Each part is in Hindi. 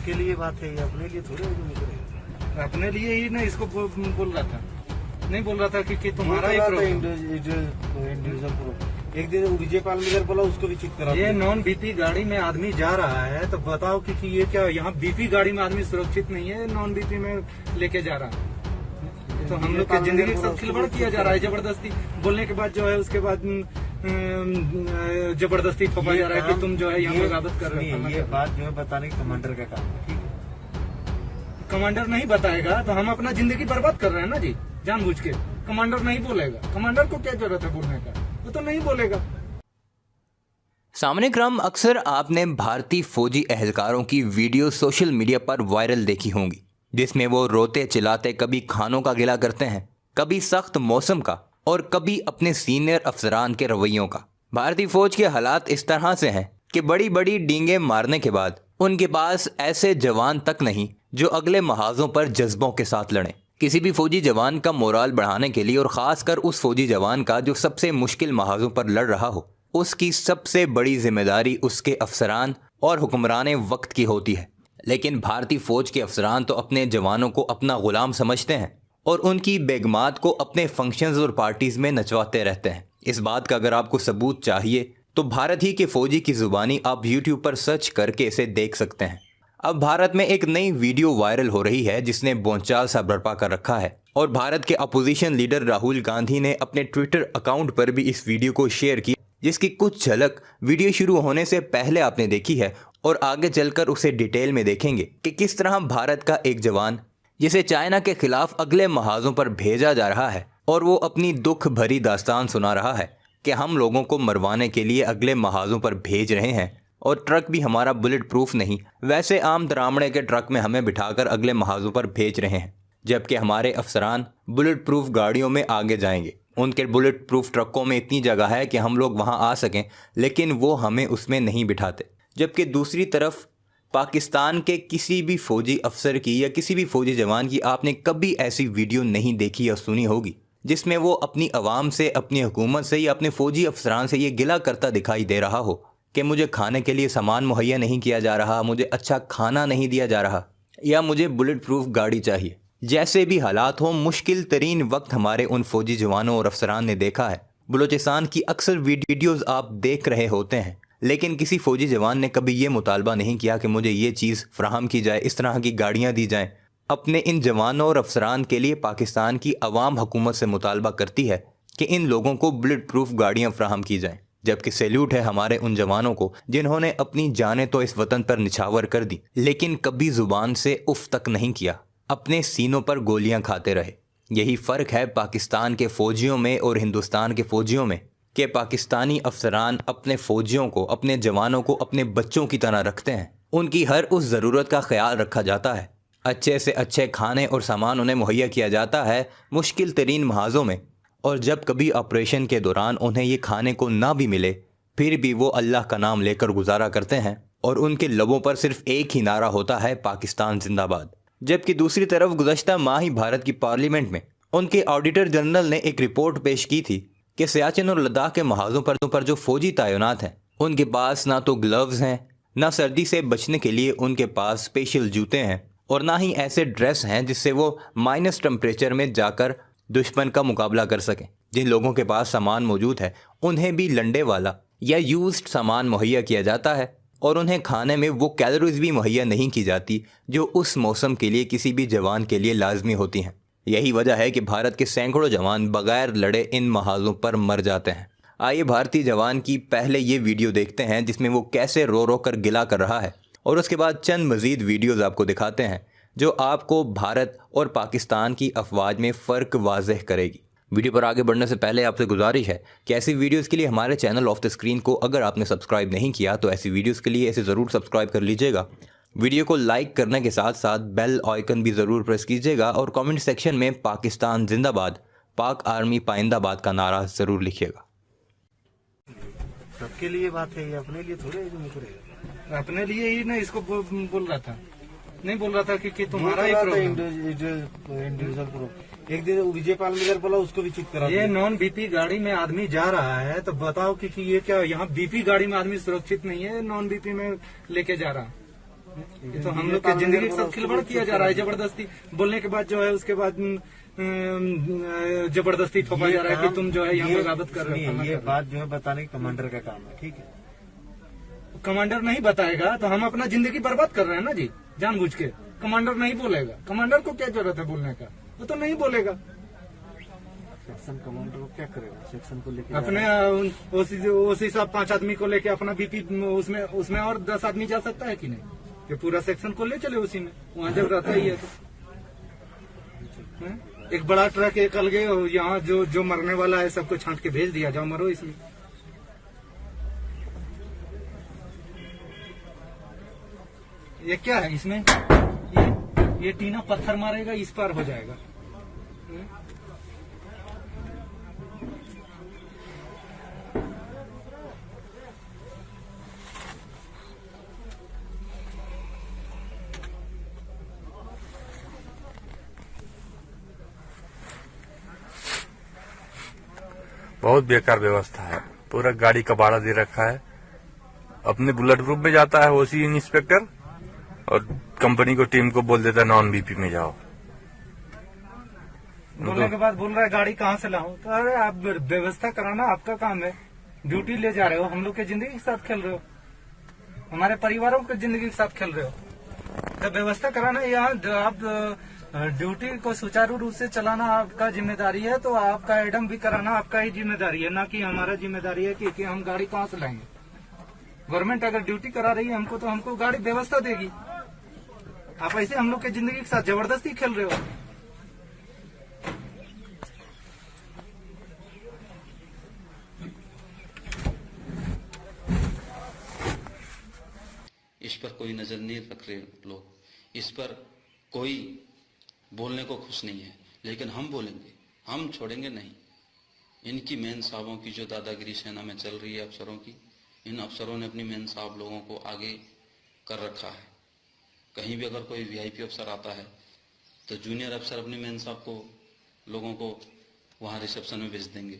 सबके लिए बात है, ये अपने लिए थोड़ी है। अपने लिए ही ना इसको बोल रहा था, नहीं बोल रहा था कि तुम्हारा ही इंडिविजुअल। एक दिन विजय पालमेकर बोला, उसको भी चित करा। ये नॉन बीपी गाड़ी में आदमी जा रहा है तो बताओ कि ये क्या, यहाँ बीपी गाड़ी में आदमी सुरक्षित नहीं है, नॉन बीपी में लेके जा रहा है। तो हम लोग की जिंदगी के साथ खिलवाड़ किया जा रहा है जबरदस्ती। बोलने के बाद जो है उसके बाद जबरदस्ती थोपा जा रहा है कि तुम जो है यहाँ पर इबादत कर रहे हो। ये बात जो है बताने कमांडर का काम है, ठीक है। कमांडर नहीं बताएगा तो हम अपना जिंदगी बर्बाद कर रहे हैं ना जी, जानबूझ के। कमांडर नहीं बोलेगा, कमांडर को क्या जरूरत है बोलने का, वो तो नहीं बोलेगा। सामने क्रम अक्सर आपने भारतीय फौजी एहलकारों की वीडियो सोशल मीडिया पर वायरल देखी होंगी, जिसमें वो रोते चिल्लाते कभी खानों का गिला करते हैं, कभी सख्त मौसम का और कभी अपने सीनियर अफसरान के रवैयों का। भारतीय फौज के हालात इस तरह से हैं कि बड़ी बड़ी डींगे मारने के बाद उनके पास ऐसे जवान तक नहीं जो अगले महाजों पर जज्बों के साथ लड़ें। किसी भी फौजी जवान का मोराल बढ़ाने के लिए और ख़ासकर उस फौजी जवान का जो सबसे मुश्किल महाजों पर लड़ रहा हो, उसकी सबसे बड़ी जिम्मेदारी उसके अफसरान और हुक्मरान वक्त की होती है। लेकिन भारतीय फ़ौज के अफसरान तो अपने जवानों को अपना ग़ुलाम समझते हैं और उनकी बेगमात को अपने फंक्शंस और पार्टीज़ में नचवाते रहते हैं। इस बात का अगर आपको सबूत चाहिए तो भारत ही के फ़ौजी की ज़ुबानी आप यूट्यूब पर सर्च करके इसे देख सकते हैं। अब भारत में एक नई वीडियो वायरल हो रही है जिसने बोलचाल सा बर्पा कर रखा है और भारत के अपोजिशन लीडर राहुल गांधी ने अपने ट्विटर अकाउंट पर भी इस वीडियो को शेयर किया, जिसकी कुछ झलक वीडियो शुरू होने से पहले आपने देखी है और आगे चलकर उसे डिटेल में देखेंगे कि किस तरह भारत का एक जवान जिसे चाइना के खिलाफ अगले महाजों पर भेजा जा रहा है और वो अपनी दुख भरी दास्तान सुना रहा है कि हम लोगों को मरवाने के लिए अगले महाजों पर भेज रहे हैं और ट्रक भी हमारा बुलेट प्रूफ नहीं, वैसे आम दरामड़े के ट्रक में हमें बिठाकर अगले महाजों पर भेज रहे हैं, जबकि हमारे अफसरान बुलेट प्रूफ गाड़ियों में आगे जाएंगे। उनके बुलेट प्रूफ ट्रकों में इतनी जगह है कि हम लोग वहां आ सकें, लेकिन वो हमें उसमें नहीं बिठाते। जबकि दूसरी तरफ पाकिस्तान के किसी भी फ़ौजी अफसर की या किसी भी फ़ौजी जवान की आपने कभी ऐसी वीडियो नहीं देखी या सुनी होगी जिसमें वो अपनी आवाम से, अपनी हुकूमत से या अपने फ़ौजी अफसरान से ये गिला करता दिखाई दे रहा हो कि मुझे खाने के लिए सामान मुहैया नहीं किया जा रहा, मुझे अच्छा खाना नहीं दिया जा रहा या मुझे बुलेट प्रूफ गाड़ी चाहिए। जैसे भी हालात हों, मुश्किल तरीन वक्त हमारे उन फौजी जवानों और अफसरान ने देखा है। बलूचिस्तान की अक्सर वीडियोज़ आप देख रहे होते हैं, लेकिन किसी फ़ौजी जवान ने कभी ये मुतालबा नहीं किया कि मुझे ये चीज़ फ्राहम की जाए, इस तरह की गाड़ियाँ दी जाएँ। अपने इन जवानों और अफसरान के लिए पाकिस्तान की अवाम हुकूमत से मुतालबा करती है कि इन लोगों को बुलेट प्रूफ गाड़ियाँ फ्राहम की जाएँ। जबकि सैल्यूट है हमारे उन जवानों को जिन्होंने अपनी जानें तो इस वतन पर निछावर कर दी, लेकिन कभी ज़ुबान से उफ तक नहीं किया, अपने सीनों पर गोलियां खाते रहे। यही फ़र्क है पाकिस्तान के फ़ौजियों में और हिंदुस्तान के फ़ौजियों में कि पाकिस्तानी अफसरान अपने फ़ौजियों को, अपने जवानों को अपने बच्चों की तरह रखते हैं। उनकी हर उस ज़रूरत का ख्याल रखा जाता है, अच्छे से अच्छे खाने और सामान उन्हें मुहैया किया जाता है मुश्किल तरीन महाजों में। और जब कभी ऑपरेशन के दौरान उन्हें ये खाने को ना भी मिले, फिर भी वो अल्लाह का नाम लेकर गुजारा करते हैं और उनके लबों पर सिर्फ एक ही नारा होता है, पाकिस्तान जिंदाबाद। जबकि दूसरी तरफ गुज़श्ता माह ही भारत की पार्लियामेंट में उनके ऑडिटर जनरल ने एक रिपोर्ट पेश की थी कि सियाचिन और लद्दाख के महाजों पर जो फ़ौजी तैनात हैं, उनके पास ना तो ग्लव्स हैं, ना सर्दी से बचने के लिए उनके पास स्पेशल जूते हैं और ना ही ऐसे ड्रेस हैं जिससे वो माइनस टेम्परेचर में जाकर दुश्मन का मुकाबला कर सकें। जिन लोगों के पास सामान मौजूद है उन्हें भी लंडे वाला या यूज्ड सामान मुहैया किया जाता है और उन्हें खाने में वो कैलोरीज भी मुहैया नहीं की जाती जो उस मौसम के लिए किसी भी जवान के लिए लाजमी होती हैं। यही वजह है कि भारत के सैकड़ों जवान बगैर लड़े इन महाजों पर मर जाते हैं। आइए भारतीय जवान की पहले ये वीडियो देखते हैं जिसमें वो कैसे रो रो कर गिला कर रहा है और उसके बाद चंद मज़ीद वीडियोज़ आपको दिखाते हैं जो आपको भारत और पाकिस्तान की अफवाज में फ़र्क वाज़ेह करेगी। वीडियो पर आगे बढ़ने से पहले आपसे गुजारिश है कि ऐसी वीडियोस के लिए हमारे चैनल ऑफ द स्क्रीन को अगर आपने सब्सक्राइब नहीं किया तो ऐसी वीडियोस के लिए इसे ज़रूर सब्सक्राइब कर लीजिएगा। वीडियो को लाइक करने के साथ साथ बेल आइकन भी ज़रूर प्रेस कीजिएगा और कमेंट सेक्शन में पाकिस्तान जिंदाबाद, पाक आर्मी पाइंदाबाद का नारा ज़रूर लिखिएगा। सबके लिए बात है, ये अपने लिए थोड़े है। अपने लिए ही ना इसको बोल रहा था, नहीं बोल रहा था कि तुम्हारा ही इंडिविजुअल प्रूफ। एक दिन विजय पालमेकर बोला, उसको भी चित करा। ये नॉन बीपी गाड़ी में आदमी जा रहा है तो बताओ कि ये क्या, यहाँ बीपी गाड़ी में आदमी सुरक्षित नहीं है, नॉन बीपी में लेके जा रहा है। ये तो हम लोग की जिंदगी के साथ खिलवाड़ किया जा रहा है जबरदस्ती। बोलने के बाद जो है उसके बाद जबरदस्ती थोपा जा रहा है कि तुम जो है यहाँ पे गलत कर रहे हो। ये बात जो है बताने की कमांडर का काम है, ठीक है। कमांडर नहीं बताएगा तो हम अपना जिंदगी बर्बाद कर रहे हैं ना जी, जानबूझ के। कमांडर नहीं बोलेगा, कमांडर को क्या जरूरत है बोलने का, वो तो नहीं बोलेगा। सेक्शन कमांडर को क्या करेगा, सेक्शन को लेकर अपने ओसी साहब 5 आदमी को लेके अपना बीपी उसमें और 10 आदमी जा सकता है कि नहीं? ये पूरा सेक्शन को ले चले उसी में, वहाँ जब रहता ही है तो। एक बड़ा ट्रक एक अलगे यहाँ जो मरने वाला है सबको छांट के भेज दिया, जाओ मरो इसमें। ये क्या है इसमें? ये टीना पत्थर मारेगा, इस पार हो जाएगा। बहुत बेकार व्यवस्था है, पूरा गाड़ी का भाड़ा दे रखा है। अपने बुलेट प्रूफ में जाता है ओसी इंस्पेक्टर और कंपनी को टीम को बोल देता है नॉन बीपी में जाओ। बोलने के बाद बोल रहा है गाड़ी कहाँ से लाऊं? तो अरे आप व्यवस्था कराना आपका काम है, ड्यूटी ले जा रहे हो, हम लोग की जिंदगी के साथ खेल रहे हो, हमारे परिवारों की जिंदगी के साथ खेल रहे हो। तो व्यवस्था कराना, यहाँ आप ड्यूटी को सुचारू रूप से चलाना आपका जिम्मेदारी है, तो आपका एडम भी कराना आपका ही जिम्मेदारी है, ना कि हमारा जिम्मेदारी है कि हम गाड़ी कहाँ से लाएंगे। गवर्नमेंट अगर ड्यूटी करा रही है हमको तो हमको गाड़ी व्यवस्था देगी। आप ऐसे हम लोग की जिंदगी के साथ जबरदस्ती खेल रहे हो। इस पर कोई नजर नहीं रख रहे लोग, इस पर कोई बोलने को खुश नहीं है, लेकिन हम बोलेंगे, हम छोड़ेंगे नहीं। इनकी मेन साहबों की जो दादागिरी सेना में चल रही है अफसरों की, इन अफसरों ने अपनी मेन साहब लोगों को आगे कर रखा है। कहीं भी अगर कोई वीआईपी अफसर आता है तो जूनियर अफसर अपनी मेन साहब को लोगों को वहाँ रिसेप्शन में भेज देंगे।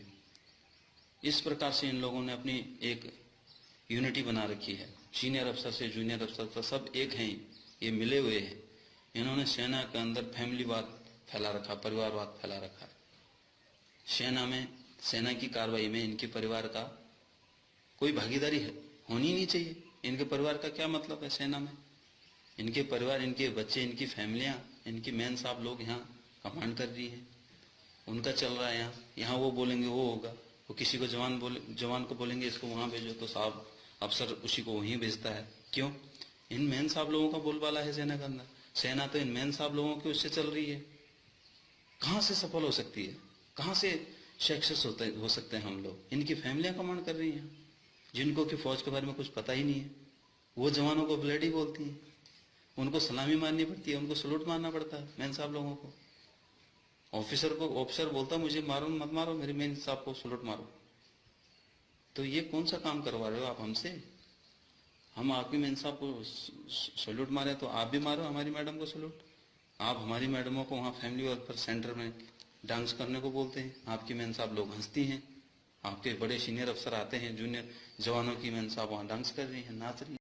इस प्रकार से इन लोगों ने अपनी एक यूनिटी बना रखी है। सीनियर अफसर से जूनियर अफसर तक सब एक हैं, ये मिले हुए हैं। इन्होंने सेना के अंदर फैमिलीवाद फैला रखा, परिवारवाद फैला रखा है। सेना में, सेना की कार्रवाई में इनके परिवार का कोई भागीदारी है होनी नहीं चाहिए। इनके परिवार का क्या मतलब है सेना में? इनके परिवार, इनके बच्चे, इनकी फैमिलियां, इनकी मेन साहब लोग यहाँ कमांड कर रही है, उनका चल रहा है। यहाँ वो बोलेंगे वो होगा, वो किसी को जवान को बोलेंगे इसको वहां भेजो तो साहब अफसर उसी को वहीं भेजता है। क्यों? इन मेन साहब लोगों का बोलबाला है सेना के अंदर। सेना तो इन मेन साहब लोगों की उससे चल रही है। कहाँ से सफल हो सकती है? कहाँ से सक्सेस हो सकते हैं हम लोग? इनकी फैमिलियां कमांड कर रही हैं, जिनको कि फौज के बारे में कुछ पता ही नहीं है। वो जवानों को ब्लडी बोलती हैं, उनको सलामी मारनी पड़ती है, उनको सलूट मारना पड़ता है मेन साहब लोगों को। ऑफिसर बोलता मुझे मारो मत मारो, मेरे मेन साहब को सलूट मारो। तो ये कौन सा काम करवा रहे हो आप हमसे? हम आपकी मेन साहब को सलूट मारे तो आप भी मारो हमारी मैडम को सलूट। आप हमारी मैडमों को वहाँ फैमिली वेलफेयर सेंटर में डांस करने को बोलते हैं, आपकी मेन साहब लोग हंसती हैं। आपके बड़े सीनियर अफसर आते हैं, जूनियर जवानों की मेन साहब वहाँ डांस कर रही हैं, नाच रही हैं।